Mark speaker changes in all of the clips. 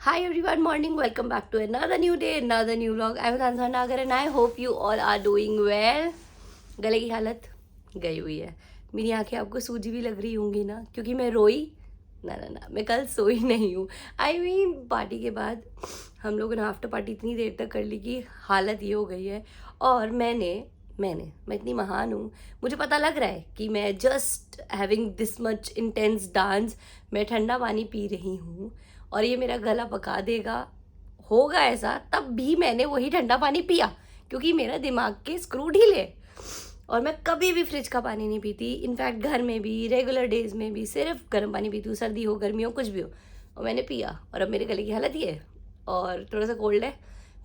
Speaker 1: Hi everyone, morning. Welcome back to another new day, another new vlog. I'm Tanzana Nagar and I hope you all are doing well. गले की हालत गई हुई है. मेरी आंखें आपको सूजी भी लग रही होंगी ना, क्योंकि मैं रोई ना मैं कल सोई नहीं हूँ. पार्टी के बाद हम लोगों ने आफ्टर पार्टी इतनी देर तक कर ली कि हालत ये हो गई है. और मैं इतनी महान हूँ. मुझे पता लग रहा है कि मैं just having this much intense dance, मैं ठंडा पानी पी रही हूँ और ये मेरा गला पका देगा. होगा ऐसा, तब भी मैंने वही ठंडा पानी पिया क्योंकि मेरा दिमाग के स्क्रू ढीले. और मैं कभी भी फ्रिज का पानी नहीं पीती. इनफैक्ट घर में भी, रेगुलर डेज में भी सिर्फ गर्म पानी पीती हूँ, सर्दी हो गर्मी हो कुछ भी हो. और मैंने पिया और अब मेरे गले की हालत ये है और थोड़ा सा कोल्ड है,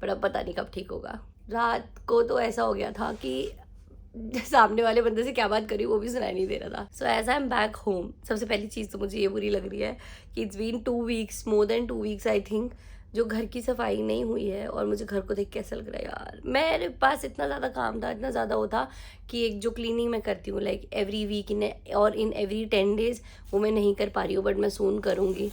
Speaker 1: पर अब पता नहीं कब ठीक होगा. रात को तो ऐसा हो गया था कि सामने वाले बंदे से क्या बात करी वो भी सुनाई नहीं दे रहा था. So as I am back home, सबसे पहली चीज़ तो मुझे ये बुरी लग रही है कि it's been 2 weeks, more than 2 weeks I think, जो घर की सफाई नहीं हुई है. और मुझे घर को देख के ऐसा लग रहा है यार, मेरे पास इतना ज़्यादा काम था, इतना ज़्यादा वो था कि एक जो क्लीनिंग मैं करती हूँ like every week in every 10 days, वो मैं नहीं कर पा रही हूँ. बट मैं सून करूँगी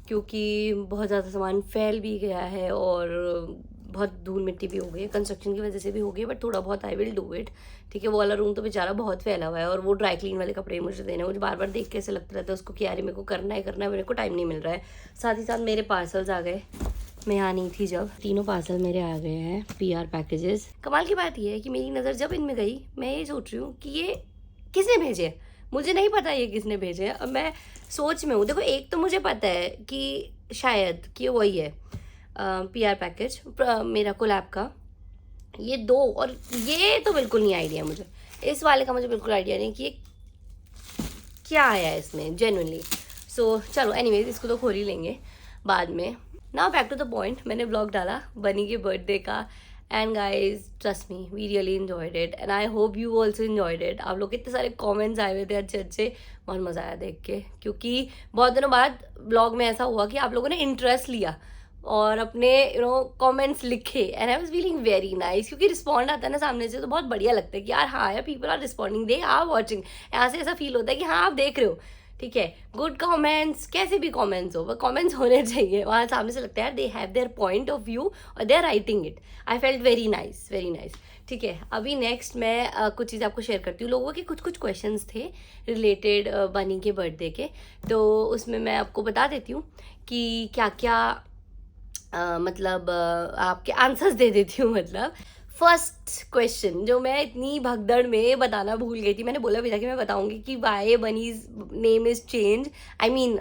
Speaker 1: क्योंकि बहुत ज़्यादा सामान फैल भी गया है और बहुत धूल मिट्टी भी हो गई है, कंस्ट्रक्शन की वजह से भी हो गई है. बट थोड़ा बहुत आई विल डू इट. ठीक है, वो वाला रूम तो बेचारा बहुत फैला हुआ है और वो ड्राई क्लीन वाले कपड़े मुझे देने, मुझे बार बार देख के ऐसे लगता रहता है उसको कि यार मेरे को करना है, मेरे को टाइम नहीं मिल रहा है. साथ ही साथ मेरे पार्सल्स आ गए. मैं यहाँ नहीं थी जब, तीनों पार्सल मेरे आ गए हैं, PR पैकेजेस. कमाल की बात ये है कि मेरी नज़र जब इनमें गई, मैं ये सोच रही हूँ कि ये किसने भेजे. मुझे नहीं पता ये किसने भेजे हैं. अब मैं सोच में हूँ. देखो, एक तो मुझे पता है कि शायद कि वही है PR पैकेज मेरा कोलैब का. ये दो, और ये तो बिल्कुल नहीं आइडिया मुझे, इस वाले का मुझे बिल्कुल आइडिया नहीं कि ये क्या आया है इसमें जेन्युइनली. सो चलो एनीवेज, इसको तो खोल ही लेंगे बाद में. Now back to the point. मैंने ब्लॉग डाला बनी के बर्थडे का and guys trust me, we really enjoyed it and I hope you also enjoyed it. आप लोग इतने सारे कॉमेंट्स आए हुए थे अच्छे अच्छे, बहुत मज़ा आया देख के, क्योंकि बहुत दिनों बाद ब्लॉग में ऐसा हुआ कि आप लोगों ने इंटरेस्ट लिया और अपने कमेंट्स लिखे and I was feeling very nice. क्योंकि रिस्पॉन्ड आता है ना सामने से तो बहुत बढ़िया लगता है कि यार हाँ यार, people are responding, they are watching. यहाँ से ऐसा फील होता है कि हाँ आप देख रहे हो. ठीक है, गुड कमेंट्स, कैसे भी कमेंट्स हो, वो कमेंट्स होने चाहिए. वहाँ सामने से लगता है यार they have their point of view और they are writing it. I felt very nice, very nice. ठीक है, अभी नेक्स्ट मैं कुछ चीज़ आपको शेयर करती हूँ. लोगों के कुछ कुछ क्वेश्चंस थे रिलेटेड बनी के बर्थडे के, तो उसमें मैं आपको बता देती हूँ कि क्या क्या मतलब आपके आंसर्स दे देती हूँ. मतलब फर्स्ट क्वेश्चन जो मैं इतनी भगदड़ में बताना भूल गई थी, मैंने बोला भी था कि मैं बताऊंगी कि why bunny's name is change. I mean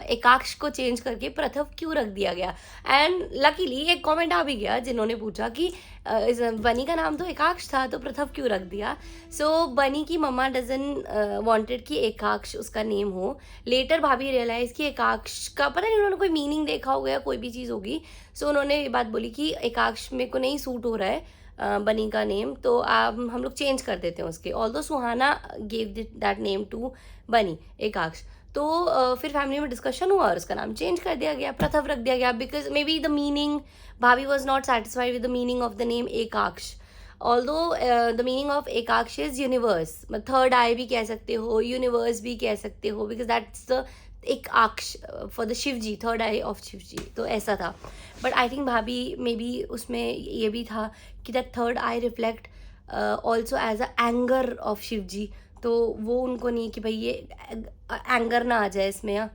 Speaker 1: Ekaksh को चेंज करके प्रथव क्यों रख दिया गया. एंड लकीली एक कमेंट आ भी गया जिन्होंने पूछा कि इस बनी का नाम तो एकाक्ष था तो प्रथव क्यों रख दिया. सो बनी की मम्मा डजन वांटेड कि एकाक्ष उसका नेम हो. लेटर भाभी रियलाइज कि एकाक्ष का पता नहीं, उन्होंने कोई मीनिंग देखा होगा या कोई भी चीज़ होगी. सो उन्होंने ये बात बोली कि एकाक्ष मेरे को नहीं सूट हो रहा है बनी का नेम, तो आप हम लोग चेंज कर देते हैं उसके. Although Suhana gave that name to Bunny, Ekaksh. तो फिर फैमिली में डिस्कशन हुआ और उसका नाम चेंज कर दिया गया, प्रथव रख दिया गया. Because maybe the meaning, भाभी was not satisfied with the meaning of the name Ekaksh. Although the meaning of Ekaksh is universe, मतलब थर्ड आई भी कह सकते हो, यूनिवर्स भी कह सकते हो, because that's the Ekaksh for the Shiv ji, third eye of Shiv ji. तो ऐसा था. बट आई थिंक भाभी मे बी उसमें ये भी था कि that third eye reflect also as a anger of Shiv ji. तो वो उनको नहीं कि भाई ये एंगर ना आ जाए इसमें, या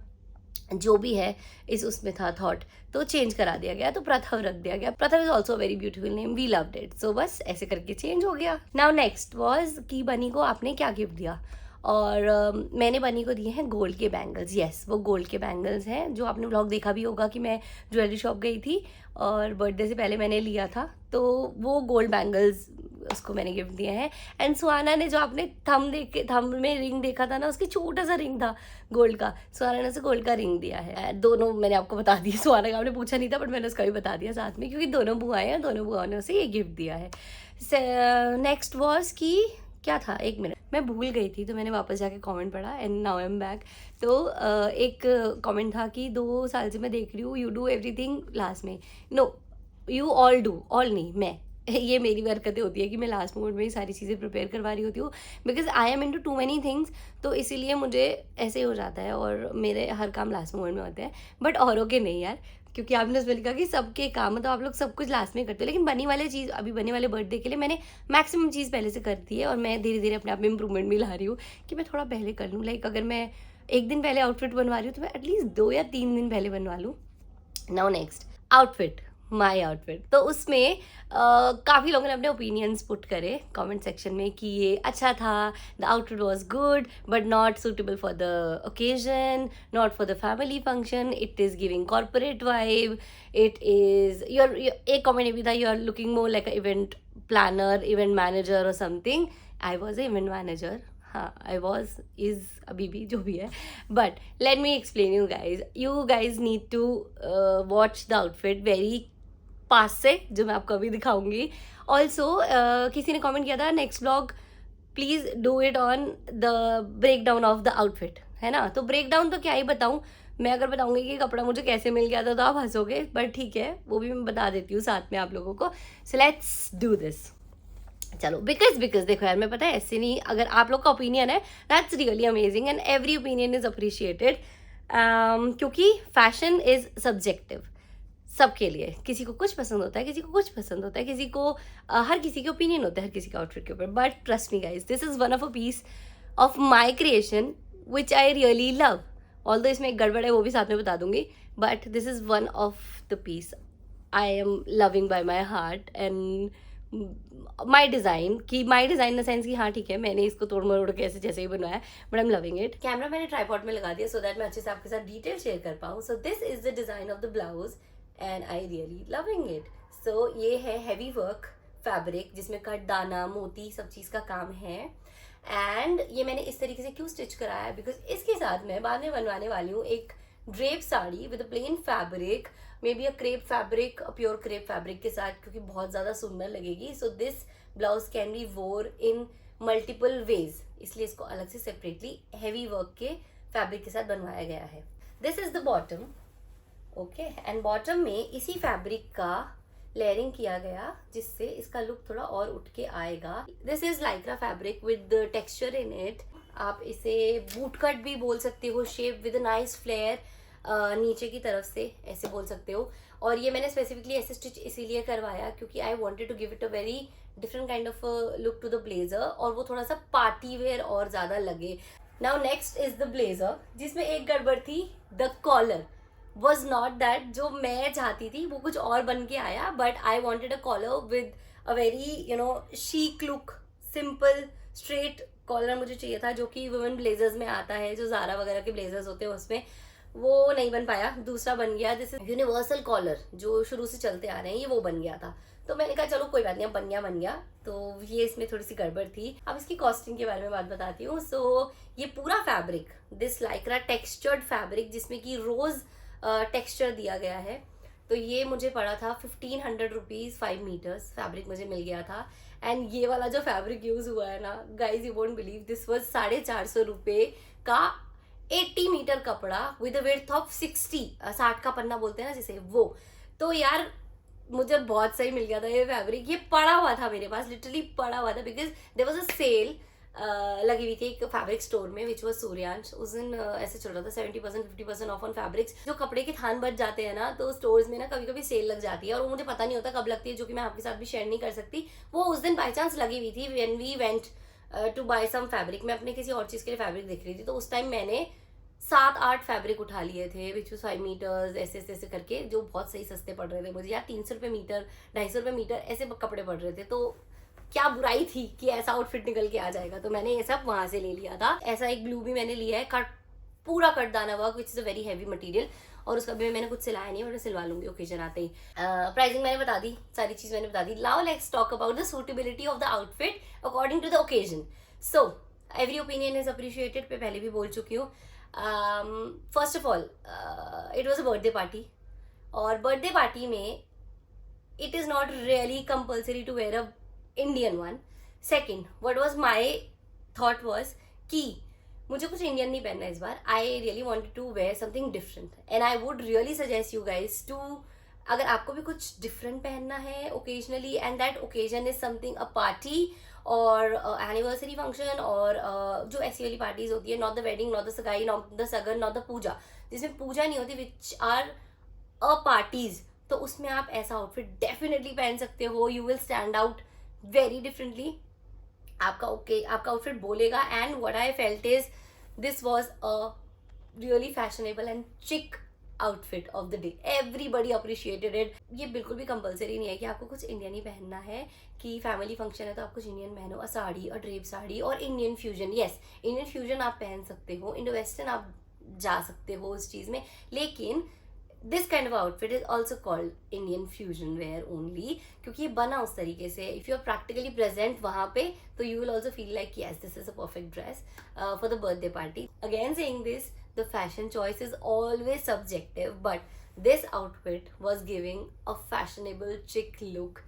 Speaker 1: जो भी है इस उसमें था थॉट, तो चेंज करा दिया गया, तो प्रथव रख दिया गया. Prathav is also very beautiful name, we loved it. So बस ऐसे करके चेंज हो गया. नाउ नेक्स्ट वॉज कि बनी को आपने क्या गिफ्ट दिया. और मैंने बनी को दिए हैं गोल्ड के बैंगल्स. येस, वो गोल्ड के बैंगल्स हैं जो आपने व्लॉग देखा भी होगा कि मैं ज्वेलरी शॉप गई थी और बर्थडे से पहले मैंने लिया था, तो वो गोल्ड बैंगल्स उसको मैंने गिफ्ट दिए हैं. एंड सुहाना ने जो आपने थंब में रिंग देखा था ना, उसकी छोटा सा रिंग था गोल्ड का, सुहाना ने उसे गोल्ड का रिंग दिया है. दोनों मैंने आपको बता दिया, सुहाना का आपने पूछा नहीं था बट मैंने उसका भी बता दिया साथ में, क्योंकि दोनों बुआएं हैं, दोनों बुआओं ने उसे ये गिफ्ट दिया है. नेक्स्ट वॉज कि क्या था, एक मिनट मैं भूल गई थी तो मैंने वापस जाके कमेंट पढ़ा and now I am back. तो एक कमेंट था कि 2 साल से मैं देख रही हूँ यू डू एवरीथिंग लास्ट में. No, you all do, all नहीं, मैं ये मेरी हरकतें होती है कि मैं लास्ट मोमेंट में ही सारी चीज़ें प्रिपेयर करवा रही होती हूँ, because I am into two many things. तो इसीलिए मुझे ऐसे ही हो जाता है और मेरे हर काम लास्ट मोमेंट में होते हैं. बट औरों के नहीं यार, क्योंकि आपने उसमें लिखा कि सबके काम, मतलब आप लोग सब कुछ लास्ट में करते हो, लेकिन बनी वाले चीज़, अभी बने वाले बर्थडे के लिए मैंने मैक्सिमम चीज़ पहले से कर दी है, और मैं धीरे धीरे अपने आप में इंप्रूवमेंट भी ला रही हूँ कि मैं थोड़ा पहले कर लूँ। लाइक अगर मैं एक दिन पहले आउटफिट बनवा रही हूँ तो मैं एटलीस्ट 2 या 3 दिन पहले बनवा लूँ। Now next outfit, my outfit. तो उसमें काफ़ी लोगों ने अपने ओपिनियंस पुट करे कमेंट सेक्शन में कि ये अच्छा था, the outfit was good but not suitable for the occasion, not for the family function, it is giving corporate vibe, it is your, एक कमेंट ये भी था, you are looking more like a event planner, event manager और something. I was a event manager, हाँ I was, is, अभी भी, जो भी है। But let me explain you guys need to watch the outfit very पास से, जो मैं आपको अभी दिखाऊंगी। ऑल्सो किसी ने कमेंट किया था next blog please do it on the breakdown of the outfit, है ना। तो ब्रेक डाउन तो क्या ही बताऊँ, मैं अगर बताऊंगी कि कपड़ा मुझे कैसे मिल गया था तो आप हंसोगे, बट ठीक है, वो भी मैं बता देती हूँ साथ में आप लोगों को। So let's do this. चलो, बिकॉज देखो यार, मैं पता है ऐसे नहीं, अगर आप लोग का ओपिनियन है that's really amazing and every opinion is appreciated, क्योंकि फैशन इज सब्जेक्टिव सबके लिए। किसी को कुछ पसंद होता है, किसी को कुछ पसंद होता है, किसी को हर किसी के ओपिनियन होता है हर किसी का आउटफिट के ऊपर। But trust me guys, this is one of a piece of my creation which I really love. Although इसमें एक गड़बड़ है, वो भी साथ में बता दूंगी, but this is one of the piece I am loving by my heart and my design, की माई डिज़ाइन इन सेंस कि हाँ ठीक है, मैंने इसको तोड़ मरोड़ के ऐसे जैसे ही बनवाया, but I am loving it. Camera मैंने ट्राइपॉड में लगा दिया सो दैट मैं अच्छे से आपके साथ डिटेल शेयर कर पाऊँ। So this is the design of the blouse and I really loving it. सो ये है हैवी वर्क फैब्रिक जिसमें कट, दाना, मोती, सब चीज़ का काम है। एंड ये मैंने इस तरीके से क्यों स्टिच कराया है, बिकॉज इसके साथ मैं बाद में बनवाने वाली हूँ एक drape sari with plane fabric, may be a crepe fabric, pure crepe fabric के साथ, क्योंकि बहुत ज़्यादा सुंदर लगेगी। So this blouse can be वोर इन मल्टीपल वेज, इसलिए इसको अलग से सेपरेटली हैवी वर्क के फैब्रिक के साथ बनवाया गया है। This is the bottom, okay, and bottom में इसी फैब्रिक का लेयरिंग किया गया जिससे इसका लुक थोड़ा और उठ के आएगा। This is Lycra fabric with texture in it, आप इसे बूट कट भी बोल सकते हो, शेप विद नाइस फ्लेयर नीचे की तरफ से ऐसे बोल सकते हो। और ये मैंने स्पेसिफिकली ऐसे स्टिच इसीलिए करवाया क्योंकि I wanted to give it a very different kind of look to the blazer, और वो थोड़ा सा पार्टी वेयर और ज़्यादा लगे। Now next is the blazer, जिसमें एक गड़बड़ थी, the collar was not that जो मैं चाहती थी, वो कुछ और बन के आया। But I wanted a collar with a very chic look, simple straight collar मुझे चाहिए था, जो कि वुमेन ब्लेजर्स में आता है, जो ज़ारा वगैरह के ब्लेजर्स होते हैं उसमें। वो नहीं बन पाया, दूसरा बन गया, जैसे यूनिवर्सल कॉलर जो शुरू से चलते आ रहे हैं, ये वो बन गया था। तो मैंने कहा चलो कोई बात नहीं, अब बन गया। तो ये इसमें थोड़ी सी गड़बड़ थी। अब इसकी कॉस्टिंग के बारे में बात बताती हूँ। सो ये पूरा fabric, this Lycra textured fabric जिसमें कि रोज टेक्सचर दिया गया है, तो ये मुझे पड़ा था 1500 रुपीज़, 5 मीटर्स फैब्रिक मुझे मिल गया था। एंड ये वाला जो फैब्रिक यूज हुआ है ना guys, you won't believe, this was 450 रुपये का 80 मीटर कपड़ा विद अ विड्थ ऑफ 60 का पन्ना बोलते हैं ना जिसे, वो। तो यार मुझे बहुत सही मिल गया था ये फैब्रिक। ये पड़ा हुआ था मेरे पास, लिटरली पड़ा हुआ था, because there was a sale लगी हुई थी एक फैब्रिक स्टोर में विच वॉज सूर्यांश। उस दिन ऐसे चल रहा था 70% 50% ऑफ ऑन फैब्रिक्स। जो कपड़े के थान बच जाते हैं ना, तो स्टोर्स में ना कभी कभी सेल लग जाती है, और वो मुझे पता नहीं होता कब लगती है, जो कि मैं आपके साथ भी शेयर नहीं कर सकती। वो उस दिन बाई चांस लगी हुई थी when we went to buy some fabric. मैं अपने किसी और चीज़ के लिए फैब्रिक देख रही थी, तो उस टाइम मैंने 7-8 फैब्रिक उठा लिए थे विच 5 मीटर्स, ऐसे ऐसे करके, जो बहुत सही सस्ते पड़ रहे थे मुझे यार। 300 रुपये मीटर, 250 रुपये मीटर ऐसे कपड़े पड़ रहे थे। तो क्या बुराई थी कि ऐसा आउटफिट निकल के आ जाएगा, तो मैंने ये सब वहां से ले लिया था। ऐसा एक ब्लू भी मैंने लिया है, पूरा कट दाना work which is a very heavy material, और उसका भी मैंने कुछ सिलाया नहीं, मैं सिलवा लूंगी ओकेजन आते ही। प्राइसिंग मैंने बता दी, सारी चीज मैंने बता दी। Now let's talk about the suitability of the outfit according to the occasion. So every opinion is appreciated, मैं पहले भी बोल चुकी हूँ। First of all it was a birthday party, और बर्थडे पार्टी में it is not really compulsory to wear a Indian one. Second, what was my thought was कि मुझे कुछ इंडियन नहीं पहनना इस बार। I really wanted to wear something different and I would really suggest you guys to, अगर आपको भी कुछ different पहनना है occasionally and that occasion is something a party और anniversary function और जो ऐसी वाली parties होती है, not the wedding, not the सगाई, not the सगन, not the पूजा, जिसमें पूजा नहीं होती, which are पार्टीज, तो उसमें आप ऐसा आउटफिट डेफिनेटली पहन सकते हो. You will stand out very differently. आपका आउटफिट बोलेगा. And what I felt is this was a really fashionable and चिक outfit of the day. Everybody appreciated it. ये बिल्कुल भी कंपलसरी नहीं है कि आपको कुछ इंडियन ही पहनना है, कि फैमिली फंक्शन है तो आप कुछ इंडियन पहनो. अ साड़ी, अ ड्रेप साड़ी और Indian fusion. Yes, Indian fusion आप पहन सकते हो, इंडो वेस्टर्न आप जा सकते हो उस चीज में. लेकिन this kind of outfit is also called Indian fusion wear only, क्योंकि ये बना उस तरीके से. If you are practically present वहां पे, तो you will also feel like yes this is a perfect dress for the birthday party. Again saying this, the fashion choice is always subjective, but this outfit was giving a fashionable chic look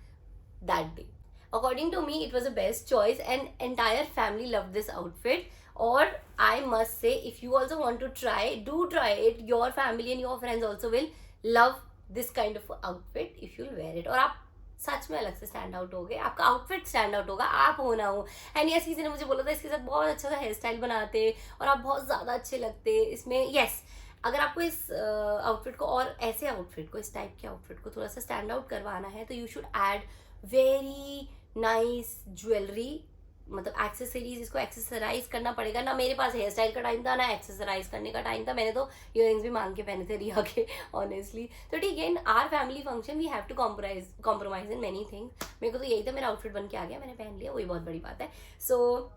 Speaker 1: that day. According to me, it was the best choice and entire family loved this outfit. Or I must say, if you also want to try, do try it. Your family and your friends also will love this kind of outfit if you'll wear it. और आप सच में अलग से stand out हो गए, आपका outfit stand out होगा, आप हो ना हो. एंड यस, किसी ने मुझे बोला था इसके साथ बहुत अच्छा सा हेयर स्टाइल बनाते और आप बहुत ज़्यादा अच्छे लगते इसमें. यस, अगर आपको इस आउटफिट को और ऐसे आउटफिट को, इस टाइप के आउटफिट को थोड़ा सा स्टैंड आउट करवाना है, तो you should add very nice jewellery, मतलब एक्सेसरीज. इसको एक्सेसराइज करना पड़ेगा ना. मेरे पास हेयर स्टाइल का टाइम था ना एक्सेसराइज करने का टाइम था. मैंने तो इयररिंग्स भी मांग के पहने थे रिया के, ऑनेस्टली. तो ठीक है, in our family function we have to compromise in many things. मेरे को तो यही था, मेरा आउटफिट बन के आ गया, मैंने पहन लिया, वही बहुत बड़ी बात है. सो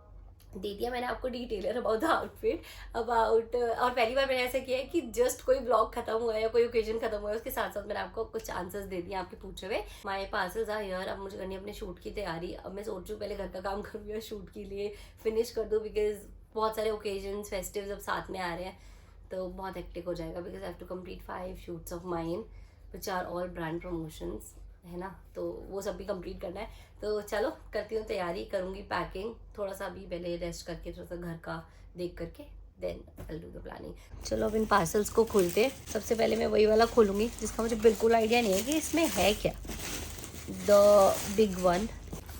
Speaker 1: दे दिया मैंने आपको detailer about the outfit, about. और पहली बार मैंने ऐसा किया है कि जस्ट कोई ब्लॉग खत्म हुआ है या कोई ओकेजन खत्म हुआ है, उसके साथ साथ मैंने आपको कुछ आंसर्स दे दिए आपके पूछे हुए. My parcels are here. अब मुझे करनी है अपने शूट की तैयारी. अब मैं सोच रही हूँ पहले घर का काम करूँ या शूट के लिए फिनिश कर दूँ, बिकॉज बहुत सारे ओकेजन्स फेस्टिव्स अब साथ में आ रहे हैं, तो बहुत हेक्टिक हो जाएगा. Because I have to complete 5 shoots of mine which are all brand promotions, है ना. तो वो सब भी कंप्लीट करना है. तो चलो करती हूँ तैयारी, करूँगी पैकिंग. थोड़ा सा अभी पहले रेस्ट करके, थोड़ा सा घर का देख करके, then I do the planning. चलो अब इन पार्सल्स को खोलते हैं. सबसे पहले मैं वही वाला खोलूँगी जिसका मुझे बिल्कुल आइडिया नहीं है कि इसमें है क्या. The big one.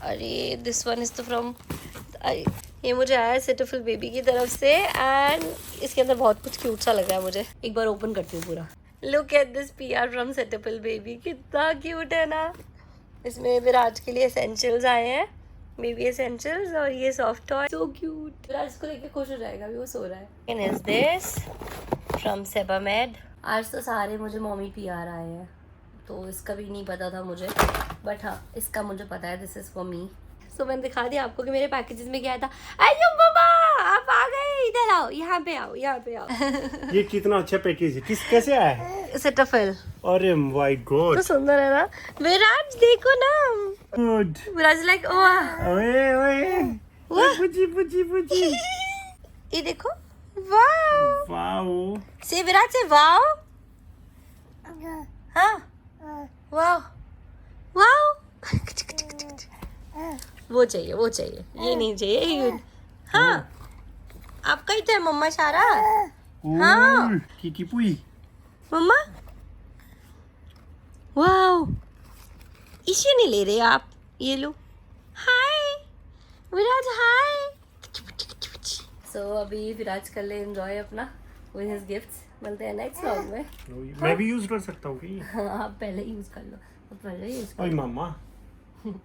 Speaker 1: अरे दिस वन इज़ तो फ्रॉम, ये मुझे आया सिटाफिल बेबी की तरफ से. एंड इसके अंदर बहुत कुछ क्यूट सा लग रहा है मुझे. एक बार ओपन करती हूँ पूरा. Look at this PR from Cetaphil baby. कितना क्यूट है ना. इसमें विराज के लिए एसेंशियल्स आए हैं, बेबी एसेंशियल्स, और ये soft toy. So cute. Viraj इसको लेके खुश हो जाएगा, अभी वो सो रहा है. And is this from Sebamed. आज तो सारे मुझे मॉमी PR आए हैं, तो इसका भी नहीं पता था मुझे, बट हाँ इसका मुझे पता है. This is for me. So मैंने दिखा दिया आपको कि मेरे पैकेजेस में क्या था. अयो बाबा, आप आ गए. इधर आओ, यहाँ पे आओ, यहाँ पे आओ.
Speaker 2: ये कितना अच्छा पैकेज है. कैसे आया है?
Speaker 1: सिटाफिल.
Speaker 2: अरे माय गॉड,
Speaker 1: तो सुंदर है ना. विराज देखो ना.
Speaker 2: गुड.
Speaker 1: विराज लाइक वाह.
Speaker 2: ओए ओए, पुची पुची पुची.
Speaker 1: ये देखो. Wow
Speaker 2: wow.
Speaker 1: से विराज से वाओ. हाँ वाओ वाओ. वो चाहिए, वो चाहिए, ये नहीं चाहिए. हाँ आपका ही तो है मम्मा सारा. हाँ
Speaker 2: किटी पुई.
Speaker 1: मम्मा वाओ. इसे नहीं ले रहे आप, ये लो. हाय विराज, हाय. सो अभी विराज कर ले एंजॉय अपना विद हिज गिफ्ट्स. मिलते हैं नेक्स्ट व्लॉग में.
Speaker 2: मैं भी यूज कर सकता हूँ क्या?
Speaker 1: हाँ आप पहले यूज कर लो, पहले यूज कर
Speaker 2: ओए
Speaker 1: लो.
Speaker 2: मम्मा.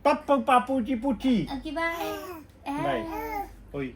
Speaker 2: पापू पापूची पुची.
Speaker 1: Okay bye.
Speaker 2: बाय. ओए